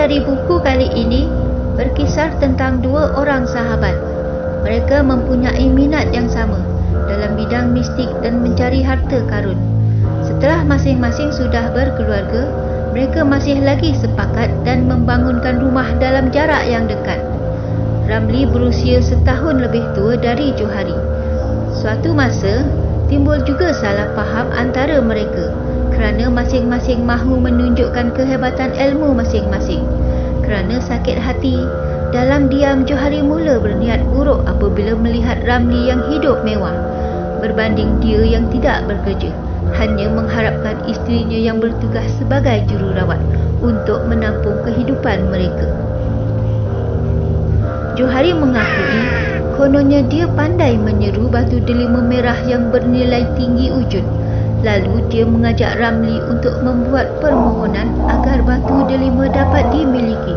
dari buku kali ini berkisar tentang dua orang sahabat. Mereka mempunyai minat yang sama dalam bidang mistik dan mencari harta karun. Setelah masing-masing sudah berkeluarga, mereka masih lagi sepakat dan membangunkan rumah dalam jarak yang dekat. Ramli berusia setahun lebih tua dari Johari. Suatu masa, timbul juga salah faham antara mereka kerana masing-masing mahu menunjukkan kehebatan ilmu masing-masing. Kerana sakit hati, dalam diam Johari mula berniat buruk apabila melihat Ramli yang hidup mewah berbanding dia yang tidak bekerja, hanya mengharapkan isterinya yang bertugas sebagai jururawat untuk menampung kehidupan mereka. Johari mengakui kononnya dia pandai menyeru batu delima merah yang bernilai tinggi wujud. Lalu dia mengajak Ramli untuk membuat permohonan agar batu delima dapat dimiliki.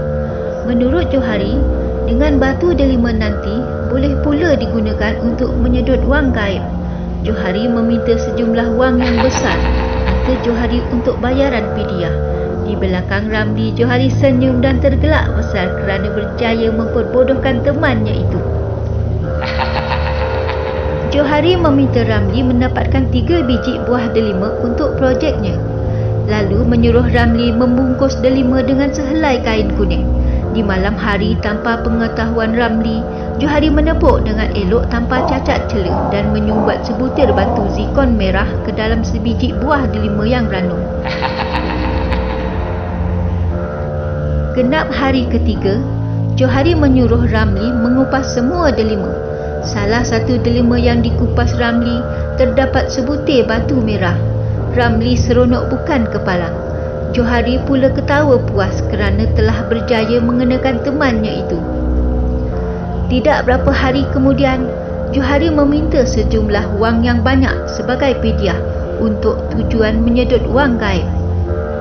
Menurut Johari, dengan batu delima nanti boleh pula digunakan untuk menyedot wang gaib. Johari meminta sejumlah wang yang besar, kata Johari, untuk bayaran fidyah. Di belakang Ramli, Johari senyum dan tergelak besar kerana berjaya memperbodohkan temannya itu. Johari meminta Ramli mendapatkan 3 biji buah delima untuk projeknya. Lalu menyuruh Ramli membungkus delima dengan sehelai kain kuning. Di malam hari, tanpa pengetahuan Ramli, Johari menepuk dengan elok tanpa cacat celah dan menyumbat sebutir batu zikon merah ke dalam sebiji buah delima yang ranum. Genap hari ketiga, Johari menyuruh Ramli mengupas semua delima. Salah satu delima yang dikupas Ramli terdapat sebutir batu merah. Ramli seronok bukan kepala. Johari pula ketawa puas kerana telah berjaya mengenakan temannya itu. Tidak berapa hari kemudian, Johari meminta sejumlah wang yang banyak sebagai fidyah untuk tujuan menyedot wang gaib.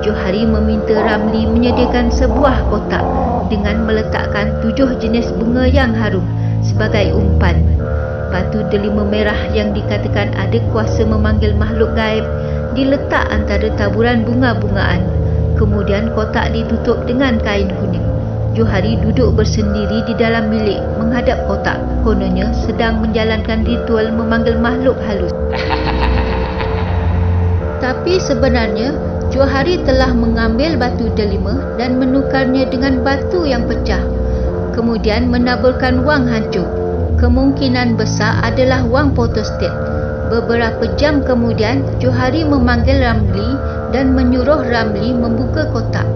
Johari meminta Ramli menyediakan sebuah kotak dengan meletakkan 7 jenis bunga yang harum sebagai umpan. Batu delima merah yang dikatakan ada kuasa memanggil makhluk gaib diletak antara taburan bunga-bungaan. Kemudian kotak ditutup dengan kain kuning. Johari duduk bersendiri di dalam bilik menghadap kotak. Kononnya sedang menjalankan ritual memanggil makhluk halus. Tapi sebenarnya Johari telah mengambil batu delima dan menukarnya dengan batu yang pecah, kemudian menaburkan wang hancur. Kemungkinan besar adalah wang fotostat. Beberapa jam kemudian, Johari memanggil Ramli dan menyuruh Ramli membuka kotak.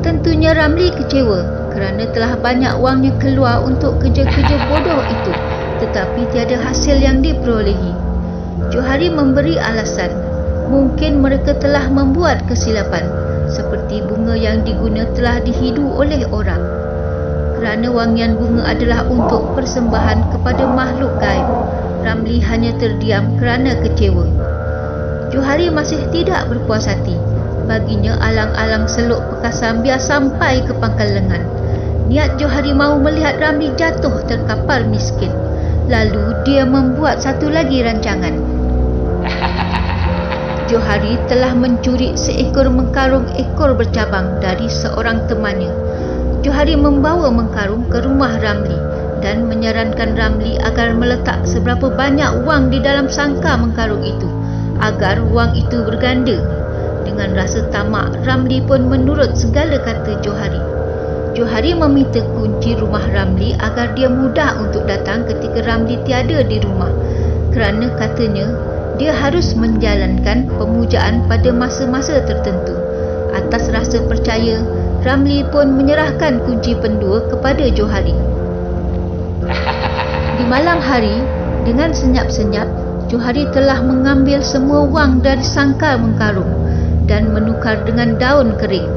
Tentunya Ramli kecewa kerana telah banyak wangnya keluar untuk kerja-kerja bodoh itu, tetapi tiada hasil yang diperolehi. Johari memberi alasan, mungkin mereka telah membuat kesilapan, seperti bunga yang diguna telah dihidu oleh orang. Kerana wangian bunga adalah untuk persembahan kepada makhluk gaib, Ramli hanya terdiam kerana kecewa. Johari masih tidak berpuas hati. Baginya alang-alang seluk pekasan biar sampai ke pangkal lengan. Niat Johari mahu melihat Ramli jatuh terkapar miskin. Lalu dia membuat satu lagi rancangan. Johari telah mencuri seekor mengkarung ekor bercabang dari seorang temannya. Johari membawa mengkarung ke rumah Ramli dan menyarankan Ramli agar meletak seberapa banyak wang di dalam sangka mengkarung itu agar wang itu berganda. Dengan rasa tamak, Ramli pun menurut segala kata Johari. Johari meminta kunci rumah Ramli agar dia mudah untuk datang ketika Ramli tiada di rumah, kerana katanya dia harus menjalankan pemujaan pada masa-masa tertentu. Atas rasa percaya, Ramli pun menyerahkan kunci pendua kepada Johari. Di malam hari, dengan senyap-senyap, Johari telah mengambil semua wang dari sangkar mengkarung dan menukar dengan daun kering.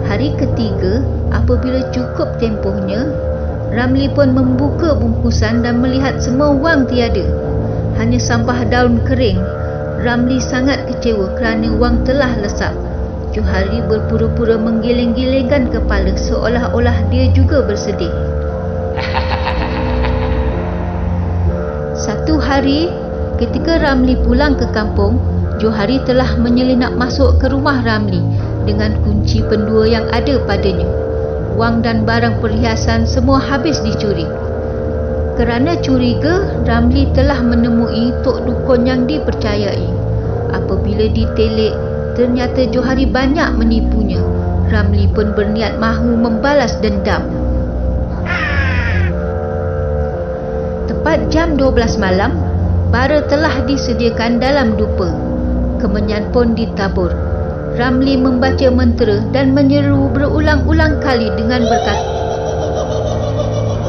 Hari ketiga, apabila cukup tempohnya, Ramli pun membuka bungkusan dan melihat semua wang tiada, hanya sampah daun kering. Ramli sangat kecewa kerana wang telah lesap. Johari berpura-pura menggeleng-gelengkan kepala seolah-olah dia juga bersedih. Satu hari, ketika Ramli pulang ke kampung, Johari telah menyelinap masuk ke rumah Ramli dengan kunci pendua yang ada padanya. Wang dan barang perhiasan semua habis dicuri. Kerana curiga, Ramli telah menemui Tok Dukun yang dipercayai. Apabila ditelik, ternyata Johari banyak menipunya. Ramli pun berniat mahu membalas dendam. Tepat jam 12 malam, bara telah disediakan dalam dupa. Kemenyan pun ditabur. Ramli membaca mentera dan menyeru berulang-ulang kali dengan berkata,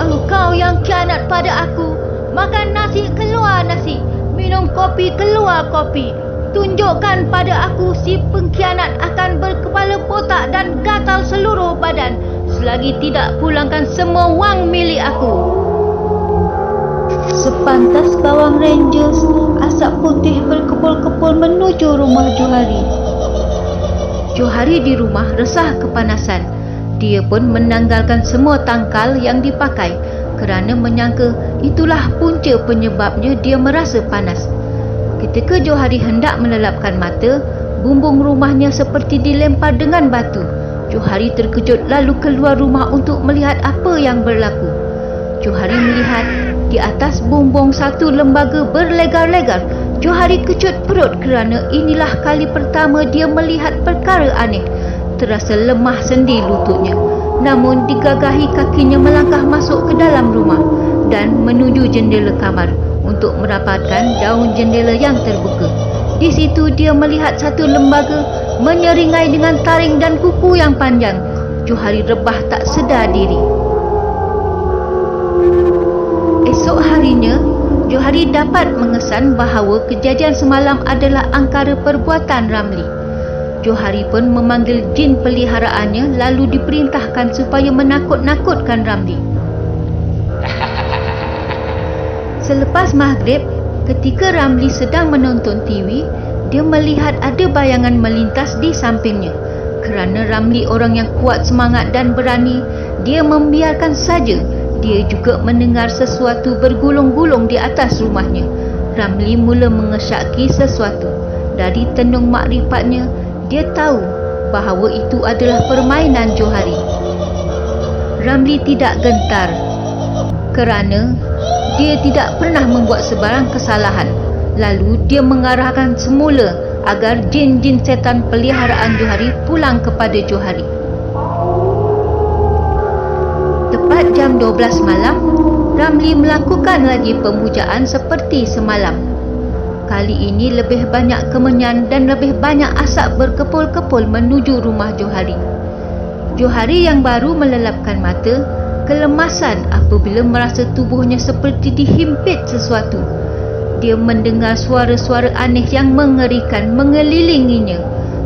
"Engkau yang khianat pada aku, makan nasi keluar nasi, minum kopi keluar kopi. Tunjukkan pada aku si pengkhianat akan berkepala botak dan gatal seluruh badan selagi tidak pulangkan semua wang milik aku." Sepantas bawang Rangers, asap putih berkepul-kepul menuju rumah Johari. Johari di rumah resah kepanasan. Dia pun menanggalkan semua tangkal yang dipakai kerana menyangka itulah punca penyebabnya dia merasa panas. Ketika Johari hendak melelapkan mata, bumbung rumahnya seperti dilempar dengan batu. Johari terkejut lalu keluar rumah untuk melihat apa yang berlaku. Johari melihat di atas bumbung satu lembaga berlegar-legar. Johari kecut perut kerana inilah kali pertama dia melihat perkara aneh. Terasa lemah sendi lututnya. Namun digagahi kakinya melangkah masuk ke dalam rumah dan menuju jendela kamar untuk merapatkan daun jendela yang terbuka. Di situ dia melihat satu lembaga menyeringai dengan taring dan kuku yang panjang. Johari rebah tak sedar diri. Esok harinya, Johari dapat mengesan bahawa kejadian semalam adalah angkara perbuatan Ramli. Johari pun memanggil jin peliharaannya lalu diperintahkan supaya menakut-nakutkan Ramli. Selepas maghrib, ketika Ramli sedang menonton TV, dia melihat ada bayangan melintas di sampingnya. Kerana Ramli orang yang kuat semangat dan berani, dia membiarkan saja. Dia juga mendengar sesuatu bergulung-gulung di atas rumahnya. Ramli mula mengesyaki sesuatu. Dari tenung makrifatnya, dia tahu bahawa itu adalah permainan Johari. Ramli tidak gentar kerana dia tidak pernah membuat sebarang kesalahan. Lalu dia mengarahkan semula agar jin-jin setan peliharaan Johari pulang kepada Johari. Tepat jam 12 malam, Ramli melakukan lagi pemujaan seperti semalam. Kali ini lebih banyak kemenyan dan lebih banyak asap berkepul-kepul menuju rumah Johari. Johari yang baru melelapkan mata, kelemasan apabila merasa tubuhnya seperti dihimpit sesuatu. Dia mendengar suara-suara aneh yang mengerikan mengelilinginya.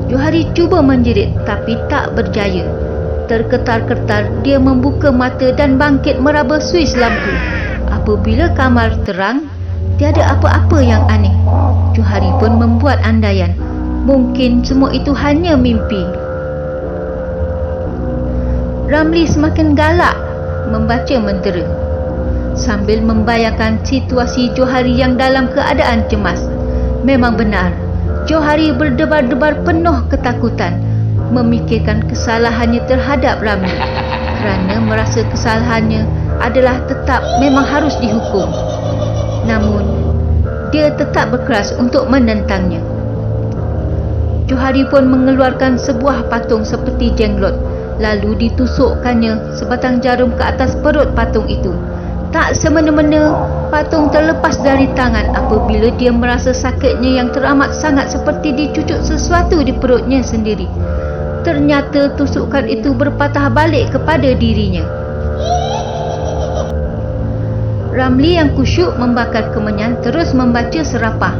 Johari cuba menjerit tapi tak berjaya. Terketar-ketar, dia membuka mata dan bangkit meraba suis lampu. Apabila kamar terang, tiada apa-apa yang aneh. Johari pun membuat andaian. Mungkin semua itu hanya mimpi. Ramli semakin galak membaca mentera sambil membayangkan situasi Johari yang dalam keadaan cemas. Memang benar, Johari berdebar-debar penuh ketakutan, memikirkan kesalahannya terhadap Ramli. Kerana merasa kesalahannya adalah tetap memang harus dihukum. Namun, dia tetap berkeras untuk menentangnya. Johari pun mengeluarkan sebuah patung seperti jenglot, lalu ditusukkannya sebatang jarum ke atas perut patung itu. Tak semena-mena, patung terlepas dari tangan apabila dia merasa sakitnya yang teramat sangat seperti dicucuk sesuatu di perutnya sendiri. Ternyata tusukan itu berpatah balik kepada dirinya. Ramli yang kusyuk membakar kemenyan terus membaca serapah.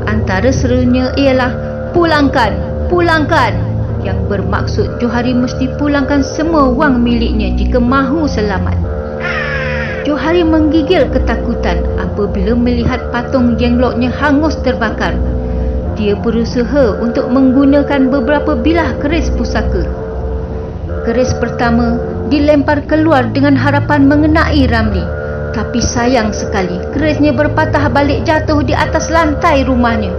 Antara serunya ialah, "Pulangkan, pulangkan!" yang bermaksud Johari mesti pulangkan semua wang miliknya jika mahu selamat. Johari menggigil ketakutan apabila melihat patung jenglotnya hangus terbakar. Dia berusaha untuk menggunakan beberapa bilah keris pusaka. Keris pertama dilempar keluar dengan harapan mengenai Ramli. Tapi sayang sekali, kerisnya berpatah balik jatuh di atas lantai rumahnya.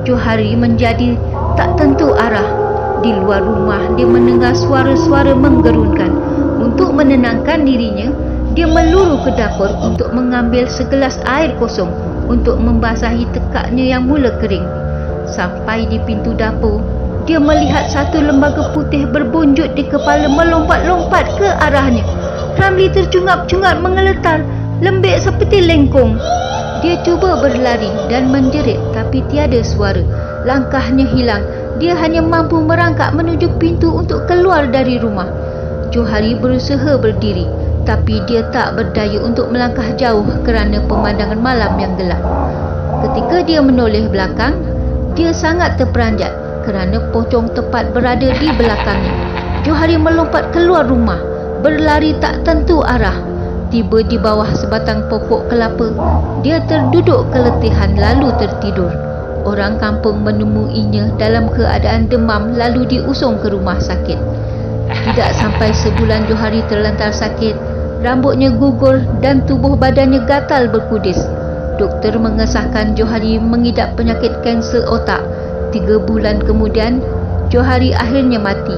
Johari menjadi tak tentu arah. Di luar rumah dia mendengar suara-suara menggerunkan. Untuk menenangkan dirinya, dia meluru ke dapur untuk mengambil segelas air kosong untuk membasahi tekaknya yang mula kering. Sampai di pintu dapur, dia melihat satu lembaga putih berbunjut di kepala melompat-lompat ke arahnya. Ramli tercungap-cungap mengeletar, lembik seperti lengkung. Dia cuba berlari dan menjerit tapi tiada suara. Langkahnya hilang. Dia hanya mampu merangkak menuju pintu untuk keluar dari rumah. Johari berusaha berdiri, tapi dia tak berdaya untuk melangkah jauh kerana pemandangan malam yang gelap. Ketika dia menoleh belakang, dia sangat terperanjat kerana pocong tepat berada di belakangnya. Johari melompat keluar rumah, berlari tak tentu arah. Tiba di bawah sebatang pokok kelapa, dia terduduk keletihan lalu tertidur. Orang kampung menemuinya dalam keadaan demam lalu diusung ke rumah sakit. Tidak sampai sebulan Johari terlantar sakit. Rambutnya gugur dan tubuh badannya gatal berkudis. Doktor mengesahkan Johari mengidap penyakit kanser otak. 3 bulan kemudian, Johari akhirnya mati.